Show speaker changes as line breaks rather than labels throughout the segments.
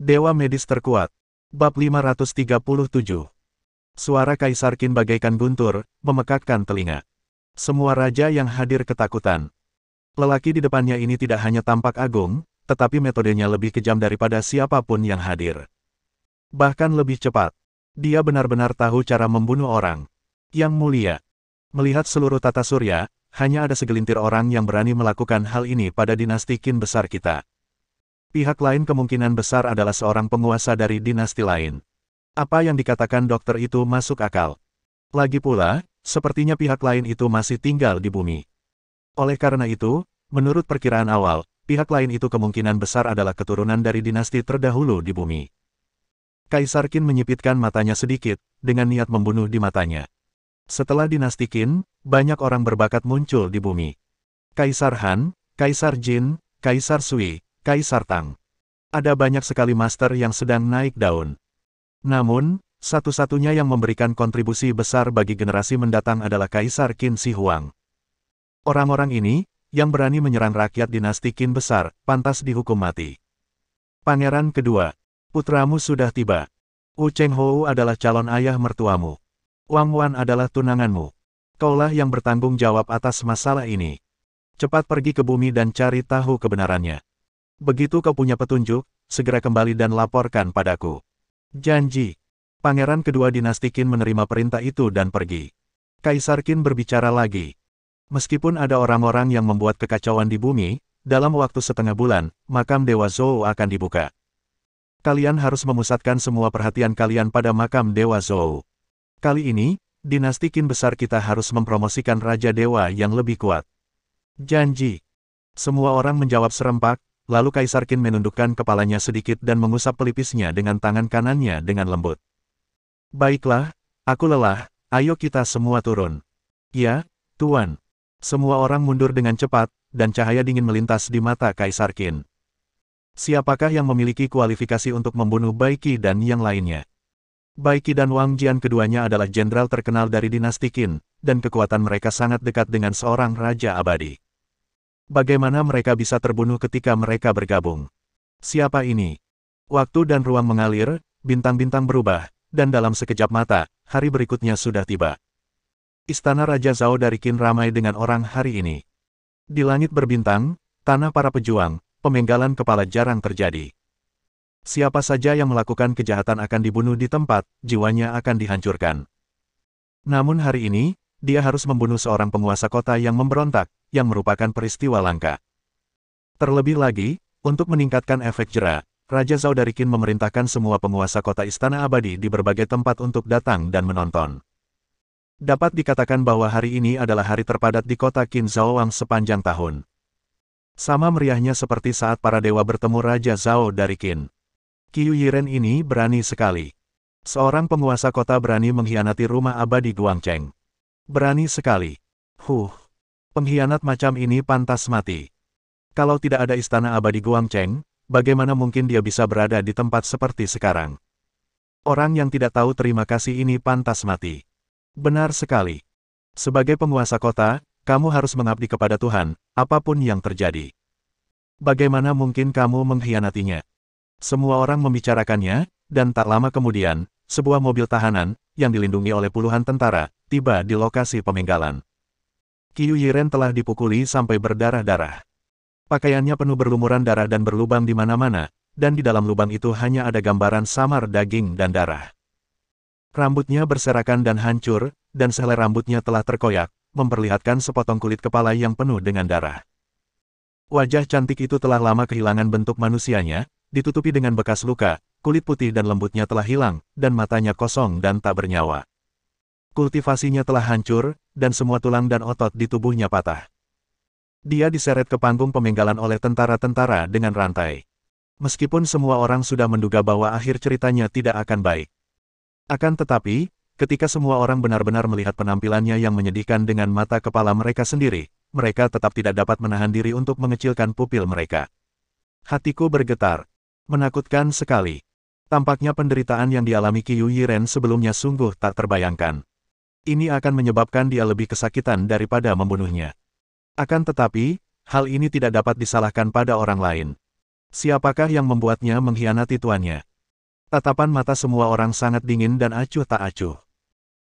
Dewa Medis Terkuat. Bab 537. Suara Kaisar Qin bagaikan guntur, memekakkan telinga. Semua raja yang hadir ketakutan. Lelaki di depannya ini tidak hanya tampak agung, tetapi metodenya lebih kejam daripada siapapun yang hadir. Bahkan lebih cepat. Dia benar-benar tahu cara membunuh orang. Yang mulia. Melihat seluruh tata surya, hanya ada segelintir orang yang berani melakukan hal ini pada dinasti Qin besar kita. Pihak lain kemungkinan besar adalah seorang penguasa dari dinasti lain. Apa yang dikatakan dokter itu masuk akal. Lagi pula, sepertinya pihak lain itu masih tinggal di bumi. Oleh karena itu, menurut perkiraan awal, pihak lain itu kemungkinan besar adalah keturunan dari dinasti terdahulu di bumi. Kaisar Qin menyipitkan matanya sedikit, dengan niat membunuh di matanya. Setelah dinasti Qin, banyak orang berbakat muncul di bumi. Kaisar Han, Kaisar Jin, Kaisar Sui, Kaisar Tang. Ada banyak sekali master yang sedang naik daun. Namun, satu-satunya yang memberikan kontribusi besar bagi generasi mendatang adalah Kaisar Qin Shi Huang. Orang-orang ini, yang berani menyerang rakyat dinasti Qin besar, pantas dihukum mati. Pangeran kedua, putramu sudah tiba. Wu Chenghou adalah calon ayah mertuamu. Wang Wan adalah tunanganmu. Kaulah yang bertanggung jawab atas masalah ini. Cepat pergi ke bumi dan cari tahu kebenarannya. Begitu kau punya petunjuk, segera kembali dan laporkan padaku. Janji. Pangeran kedua dinasti Qin menerima perintah itu dan pergi. Kaisar Qin berbicara lagi. Meskipun ada orang-orang yang membuat kekacauan di bumi, dalam waktu setengah bulan, makam Dewa Zhou akan dibuka. Kalian harus memusatkan semua perhatian kalian pada makam Dewa Zhou. Kali ini, dinasti Qin besar kita harus mempromosikan Raja Dewa yang lebih kuat. Janji. Semua orang menjawab serempak. Lalu Kaisar Qin menundukkan kepalanya sedikit dan mengusap pelipisnya dengan tangan kanannya dengan lembut. Baiklah, aku lelah, ayo kita semua turun. Ya, Tuan. Semua orang mundur dengan cepat, dan cahaya dingin melintas di mata Kaisar Qin. Siapakah yang memiliki kualifikasi untuk membunuh Bai Qi dan yang lainnya? Bai Qi dan Wang Jian keduanya adalah jenderal terkenal dari dinasti Qin, dan kekuatan mereka sangat dekat dengan seorang raja abadi. Bagaimana mereka bisa terbunuh ketika mereka bergabung? Siapa ini? Waktu dan ruang mengalir, bintang-bintang berubah, dan dalam sekejap mata, hari berikutnya sudah tiba. Istana Raja Zhao dari Qin ramai dengan orang hari ini. Di langit berbintang, tanah para pejuang, pemenggalan kepala jarang terjadi. Siapa saja yang melakukan kejahatan akan dibunuh di tempat, jiwanya akan dihancurkan. Namun hari ini, dia harus membunuh seorang penguasa kota yang memberontak, yang merupakan peristiwa langka. Terlebih lagi, untuk meningkatkan efek jera, Raja Zhao dari Qin memerintahkan semua penguasa kota Istana Abadi di berbagai tempat untuk datang dan menonton. Dapat dikatakan bahwa hari ini adalah hari terpadat di kota Qin Zhaowang sepanjang tahun. Sama meriahnya seperti saat para dewa bertemu Raja Zhao dari Qin. Qiu Yiren ini berani sekali. Seorang penguasa kota berani mengkhianati rumah abadi Guangcheng. Berani sekali. Pengkhianat macam ini pantas mati. Kalau tidak ada istana abadi Guangcheng, bagaimana mungkin dia bisa berada di tempat seperti sekarang? Orang yang tidak tahu terima kasih ini pantas mati. Benar sekali. Sebagai penguasa kota, kamu harus mengabdi kepada Tuhan, apapun yang terjadi. Bagaimana mungkin kamu mengkhianatinya? Semua orang membicarakannya, dan tak lama kemudian, sebuah mobil tahanan, yang dilindungi oleh puluhan tentara, tiba di lokasi pemenggalan. Qiu Yiren telah dipukuli sampai berdarah-darah. Pakaiannya penuh berlumuran darah dan berlubang di mana-mana, dan di dalam lubang itu hanya ada gambaran samar daging dan darah. Rambutnya berserakan dan hancur, dan sehelai rambutnya telah terkoyak, memperlihatkan sepotong kulit kepala yang penuh dengan darah. Wajah cantik itu telah lama kehilangan bentuk manusianya, ditutupi dengan bekas luka, kulit putih dan lembutnya telah hilang, dan matanya kosong dan tak bernyawa. Kultivasinya telah hancur, dan semua tulang dan otot di tubuhnya patah. Dia diseret ke panggung pemenggalan oleh tentara-tentara dengan rantai. Meskipun semua orang sudah menduga bahwa akhir ceritanya tidak akan baik. Akan tetapi, ketika semua orang benar-benar melihat penampilannya yang menyedihkan dengan mata kepala mereka sendiri, mereka tetap tidak dapat menahan diri untuk mengecilkan pupil mereka. Hatiku bergetar. Menakutkan sekali. Tampaknya penderitaan yang dialami Qiu Yiren sebelumnya sungguh tak terbayangkan. Ini akan menyebabkan dia lebih kesakitan daripada membunuhnya. Akan tetapi, hal ini tidak dapat disalahkan pada orang lain. Siapakah yang membuatnya mengkhianati tuannya? Tatapan mata semua orang sangat dingin dan acuh tak acuh.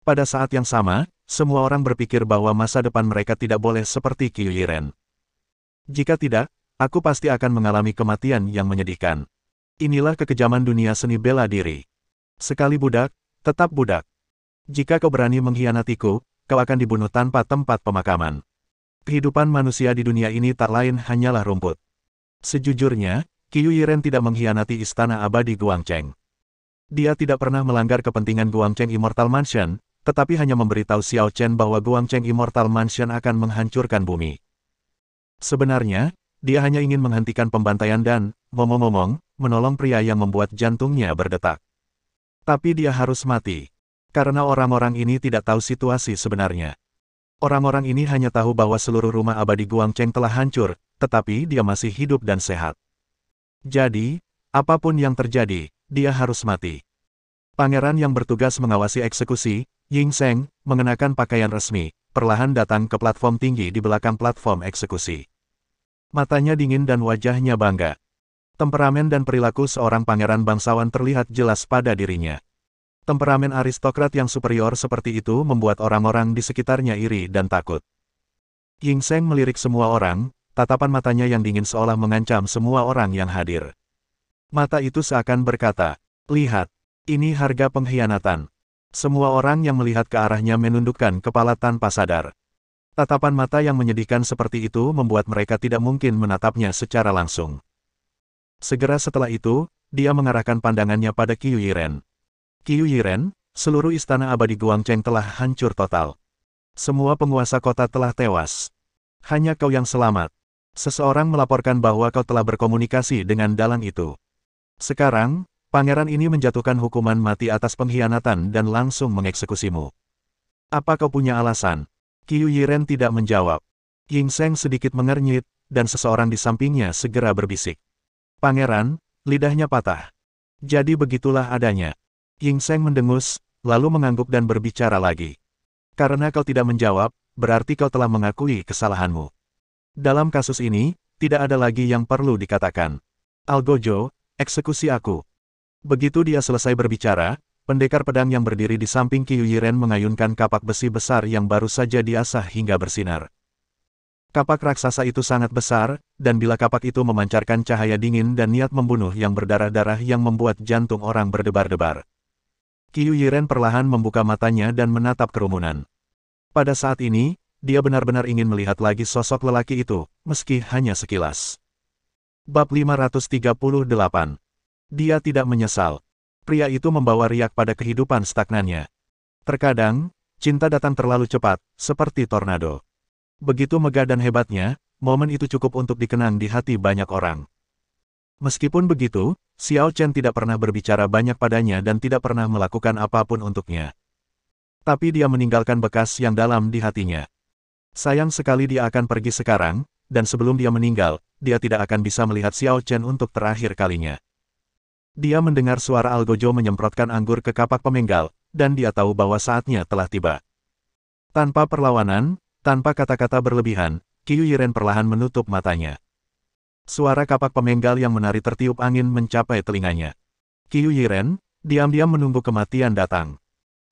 Pada saat yang sama, semua orang berpikir bahwa masa depan mereka tidak boleh seperti Qiu Yiren. Jika tidak, aku pasti akan mengalami kematian yang menyedihkan. Inilah kekejaman dunia seni bela diri. Sekali budak, tetap budak. Jika kau berani mengkhianatiku, kau akan dibunuh tanpa tempat pemakaman. Kehidupan manusia di dunia ini tak lain hanyalah rumput. Sejujurnya, Qiu Yiren tidak mengkhianati istana abadi Guangcheng. Dia tidak pernah melanggar kepentingan Guangcheng Immortal Mansion, tetapi hanya memberitahu Xiao Chen bahwa Guangcheng Immortal Mansion akan menghancurkan bumi. Sebenarnya, dia hanya ingin menghentikan pembantaian dan, ngomong-ngomong, menolong pria yang membuat jantungnya berdetak. Tapi dia harus mati. Karena orang-orang ini tidak tahu situasi sebenarnya. Orang-orang ini hanya tahu bahwa seluruh rumah abadi Guangcheng telah hancur, tetapi dia masih hidup dan sehat. Jadi, apapun yang terjadi, dia harus mati. Pangeran yang bertugas mengawasi eksekusi, Ying Sheng, mengenakan pakaian resmi, perlahan datang ke platform tinggi di belakang platform eksekusi. Matanya dingin dan wajahnya bangga. Temperamen dan perilaku seorang pangeran bangsawan terlihat jelas pada dirinya. Temperamen aristokrat yang superior seperti itu membuat orang-orang di sekitarnya iri dan takut. Ying Sheng melirik semua orang, tatapan matanya yang dingin seolah mengancam semua orang yang hadir. Mata itu seakan berkata, "Lihat, ini harga pengkhianatan." Semua orang yang melihat ke arahnya menundukkan kepala tanpa sadar. Tatapan mata yang menyedihkan seperti itu membuat mereka tidak mungkin menatapnya secara langsung. Segera setelah itu, dia mengarahkan pandangannya pada Qiu Yiren. Qiu Yiren, seluruh istana abadi Guangcheng telah hancur total. Semua penguasa kota telah tewas. Hanya kau yang selamat. Seseorang melaporkan bahwa kau telah berkomunikasi dengan dalang itu. Sekarang, pangeran ini menjatuhkan hukuman mati atas pengkhianatan dan langsung mengeksekusimu. Apa kau punya alasan? Qiu Yiren tidak menjawab. Ying Sheng sedikit mengernyit, dan seseorang di sampingnya segera berbisik. Pangeran, lidahnya patah. Jadi begitulah adanya. Ying Sheng mendengus, lalu mengangguk dan berbicara lagi. Karena kau tidak menjawab, berarti kau telah mengakui kesalahanmu. Dalam kasus ini, tidak ada lagi yang perlu dikatakan. Algojo, eksekusi aku. Begitu dia selesai berbicara, pendekar pedang yang berdiri di samping Qiu Yiren mengayunkan kapak besi besar yang baru saja diasah hingga bersinar. Kapak raksasa itu sangat besar, dan bila kapak itu memancarkan cahaya dingin dan niat membunuh yang berdarah-darah yang membuat jantung orang berdebar-debar. Qiu Yiren perlahan membuka matanya dan menatap kerumunan. Pada saat ini, dia benar-benar ingin melihat lagi sosok lelaki itu, meski hanya sekilas. Bab 538. Dia tidak menyesal. Pria itu membawa riak pada kehidupan stagnannya. Terkadang, cinta datang terlalu cepat, seperti tornado. Begitu megah dan hebatnya, momen itu cukup untuk dikenang di hati banyak orang. Meskipun begitu, Xiao Chen tidak pernah berbicara banyak padanya dan tidak pernah melakukan apapun untuknya. Tapi dia meninggalkan bekas yang dalam di hatinya. Sayang sekali dia akan pergi sekarang, dan sebelum dia meninggal, dia tidak akan bisa melihat Xiao Chen untuk terakhir kalinya. Dia mendengar suara Algojo menyemprotkan anggur ke kapak pemenggal, dan dia tahu bahwa saatnya telah tiba. Tanpa perlawanan, tanpa kata-kata berlebihan, Qiu Yiren perlahan menutup matanya. Suara kapak pemenggal yang menari tertiup angin mencapai telinganya. Qiu Yiren, diam-diam menunggu kematian datang.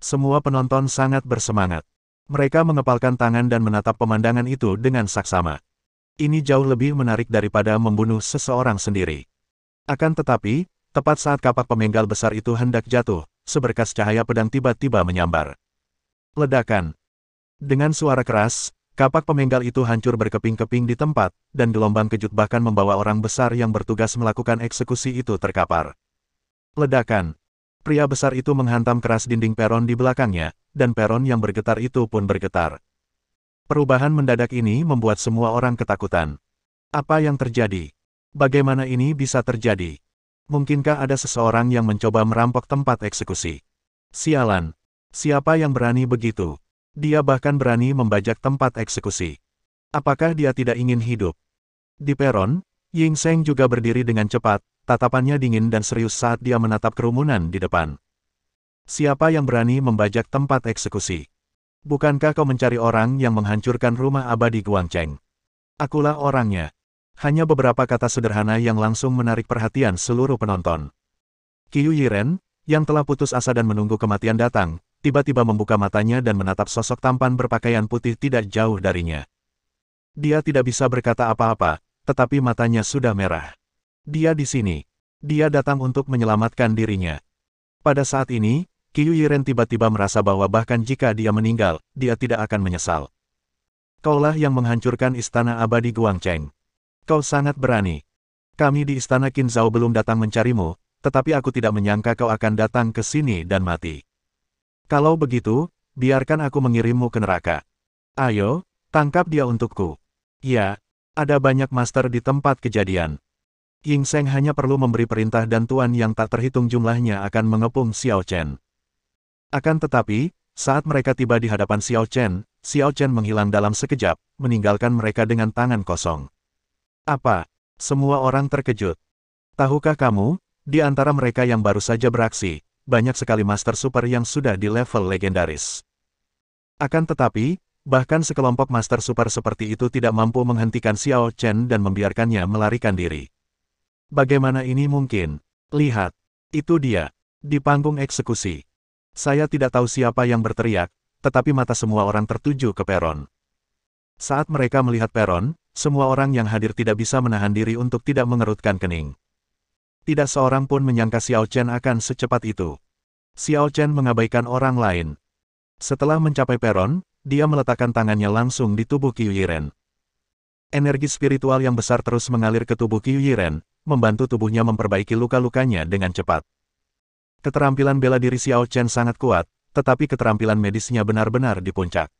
Semua penonton sangat bersemangat. Mereka mengepalkan tangan dan menatap pemandangan itu dengan saksama. Ini jauh lebih menarik daripada membunuh seseorang sendiri. Akan tetapi, tepat saat kapak pemenggal besar itu hendak jatuh, seberkas cahaya pedang tiba-tiba menyambar. Ledakan. Dengan suara keras, kapak pemenggal itu hancur berkeping-keping di tempat, dan gelombang kejut bahkan membawa orang besar yang bertugas melakukan eksekusi itu terkapar. Ledakan. Pria besar itu menghantam keras dinding peron di belakangnya, dan peron yang bergetar itu pun bergetar. Perubahan mendadak ini membuat semua orang ketakutan. Apa yang terjadi? Bagaimana ini bisa terjadi? Mungkinkah ada seseorang yang mencoba merampok tempat eksekusi? Sialan. Siapa yang berani begitu? Dia bahkan berani membajak tempat eksekusi. Apakah dia tidak ingin hidup? Di peron, Ying Sheng juga berdiri dengan cepat, tatapannya dingin dan serius saat dia menatap kerumunan di depan. Siapa yang berani membajak tempat eksekusi? Bukankah kau mencari orang yang menghancurkan rumah abadi Guangcheng? Akulah orangnya. Hanya beberapa kata sederhana yang langsung menarik perhatian seluruh penonton. Qiu Yiren, yang telah putus asa dan menunggu kematian datang, tiba-tiba membuka matanya dan menatap sosok tampan berpakaian putih tidak jauh darinya. Dia tidak bisa berkata apa-apa, tetapi matanya sudah merah. Dia di sini. Dia datang untuk menyelamatkan dirinya. Pada saat ini, Qiu Yiren tiba-tiba merasa bahwa bahkan jika dia meninggal, dia tidak akan menyesal. Kaulah yang menghancurkan istana abadi Guangcheng. Kau sangat berani. Kami di istana Qin Zhao belum datang mencarimu, tetapi aku tidak menyangka kau akan datang ke sini dan mati. Kalau begitu, biarkan aku mengirimmu ke neraka. Ayo, tangkap dia untukku. Ya, ada banyak master di tempat kejadian. Ying Seng hanya perlu memberi perintah dan tuan yang tak terhitung jumlahnya akan mengepung Xiao Chen. Akan tetapi, saat mereka tiba di hadapan Xiao Chen menghilang dalam sekejap, meninggalkan mereka dengan tangan kosong. Apa? Semua orang terkejut. Tahukah kamu, di antara mereka yang baru saja beraksi, banyak sekali Master Super yang sudah di level legendaris. Akan tetapi, bahkan sekelompok Master Super seperti itu tidak mampu menghentikan Xiao Chen dan membiarkannya melarikan diri. Bagaimana ini mungkin? Lihat, itu dia, di panggung eksekusi. Saya tidak tahu siapa yang berteriak, tetapi mata semua orang tertuju ke peron. Saat mereka melihat peron, semua orang yang hadir tidak bisa menahan diri untuk tidak mengerutkan kening. Tidak seorang pun menyangka Xiao Chen akan secepat itu. Xiao Chen mengabaikan orang lain. Setelah mencapai peron, dia meletakkan tangannya langsung di tubuh Qiu Yiren. Energi spiritual yang besar terus mengalir ke tubuh Qiu Yiren, membantu tubuhnya memperbaiki luka-lukanya dengan cepat. Keterampilan bela diri Xiao Chen sangat kuat, tetapi keterampilan medisnya benar-benar di puncak.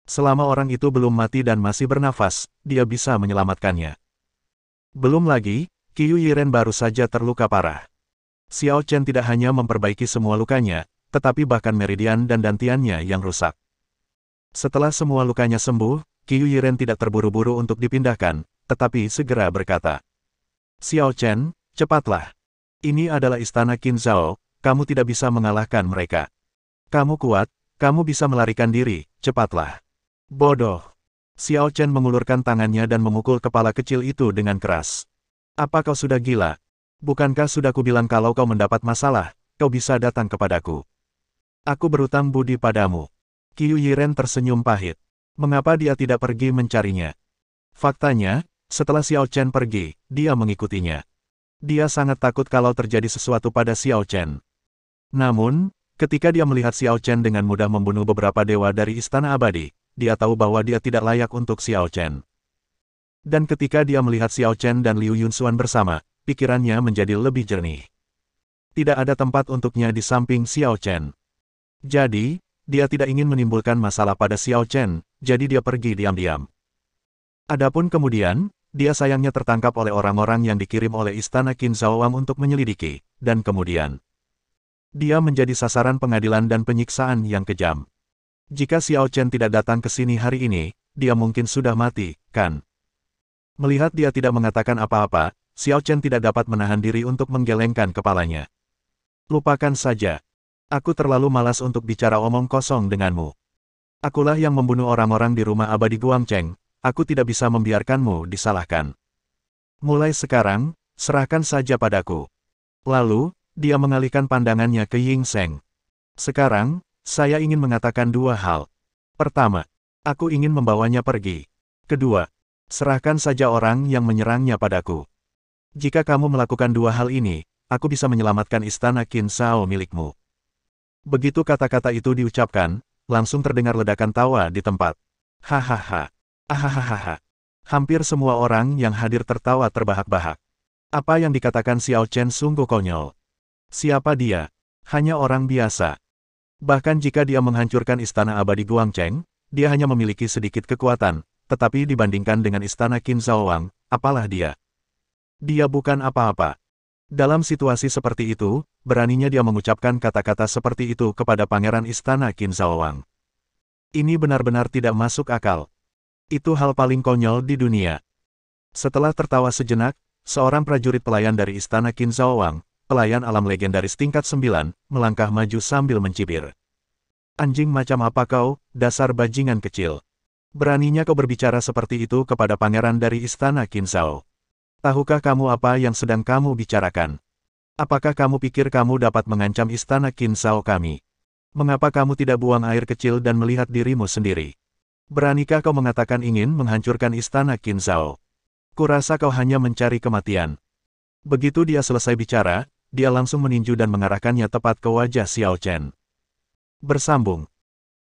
Selama orang itu belum mati dan masih bernafas, dia bisa menyelamatkannya. Belum lagi, Qiu Yiren baru saja terluka parah. Xiao Chen tidak hanya memperbaiki semua lukanya, tetapi bahkan meridian dan dantiannya yang rusak. Setelah semua lukanya sembuh, Qiu Yiren tidak terburu-buru untuk dipindahkan, tetapi segera berkata, "Xiao Chen, cepatlah. Ini adalah istana Qin Zhao, kamu tidak bisa mengalahkan mereka. Kamu kuat, kamu bisa melarikan diri, cepatlah." Bodoh. Xiao Chen mengulurkan tangannya dan memukul kepala kecil itu dengan keras. Apa kau sudah gila? Bukankah sudah kubilang kalau kau mendapat masalah, kau bisa datang kepadaku? Aku berutang budi padamu. Qiu Yiren tersenyum pahit. Mengapa dia tidak pergi mencarinya? Faktanya, setelah Xiao Chen pergi, dia mengikutinya. Dia sangat takut kalau terjadi sesuatu pada Xiao Chen. Namun, ketika dia melihat Xiao Chen dengan mudah membunuh beberapa dewa dari Istana Abadi, dia tahu bahwa dia tidak layak untuk Xiao Chen. Dan ketika dia melihat Xiao Chen dan Liu Yunxuan bersama, pikirannya menjadi lebih jernih. Tidak ada tempat untuknya di samping Xiao Chen. Jadi, dia tidak ingin menimbulkan masalah pada Xiao Chen, jadi dia pergi diam-diam. Adapun kemudian, dia sayangnya tertangkap oleh orang-orang yang dikirim oleh Istana Qin Zhao untuk menyelidiki, dan kemudian dia menjadi sasaran pengadilan dan penyiksaan yang kejam. Jika Xiao Chen tidak datang ke sini hari ini, dia mungkin sudah mati, kan? Melihat dia tidak mengatakan apa-apa, Xiao Chen tidak dapat menahan diri untuk menggelengkan kepalanya. Lupakan saja. Aku terlalu malas untuk bicara omong kosong denganmu. Akulah yang membunuh orang-orang di rumah abadi Guangcheng, aku tidak bisa membiarkanmu disalahkan. Mulai sekarang, serahkan saja padaku. Lalu, dia mengalihkan pandangannya ke Ying Seng. Sekarang, saya ingin mengatakan dua hal. Pertama, aku ingin membawanya pergi. Kedua, serahkan saja orang yang menyerangnya padaku. Jika kamu melakukan dua hal ini, aku bisa menyelamatkan istana Qin Zhao milikmu. Begitu kata-kata itu diucapkan, langsung terdengar ledakan tawa di tempat. Hahaha. Ahahaha. Hampir semua orang yang hadir tertawa terbahak-bahak. Apa yang dikatakan Xiao Chen sungguh konyol. Siapa dia? Hanya orang biasa. Bahkan jika dia menghancurkan istana abadi Guangcheng, dia hanya memiliki sedikit kekuatan, tetapi dibandingkan dengan istana Qin Zhao, apalah dia? Dia bukan apa-apa. Dalam situasi seperti itu, beraninya dia mengucapkan kata-kata seperti itu kepada pangeran istana Qin Zhao. Ini benar-benar tidak masuk akal. Itu hal paling konyol di dunia. Setelah tertawa sejenak, seorang prajurit pelayan dari istana Qin Zhao, pelayan alam legendaris tingkat 9, melangkah maju sambil mencibir. Anjing macam apa kau, dasar bajingan kecil. Beraninya kau berbicara seperti itu kepada pangeran dari istana Qinzhou. Tahukah kamu apa yang sedang kamu bicarakan? Apakah kamu pikir kamu dapat mengancam istana Qinzhou kami? Mengapa kamu tidak buang air kecil dan melihat dirimu sendiri? Beranikah kau mengatakan ingin menghancurkan istana Qinzhou? Kurasa kau hanya mencari kematian. Begitu dia selesai bicara, dia langsung meninju dan mengarahkannya tepat ke wajah Xiao Chen. Bersambung.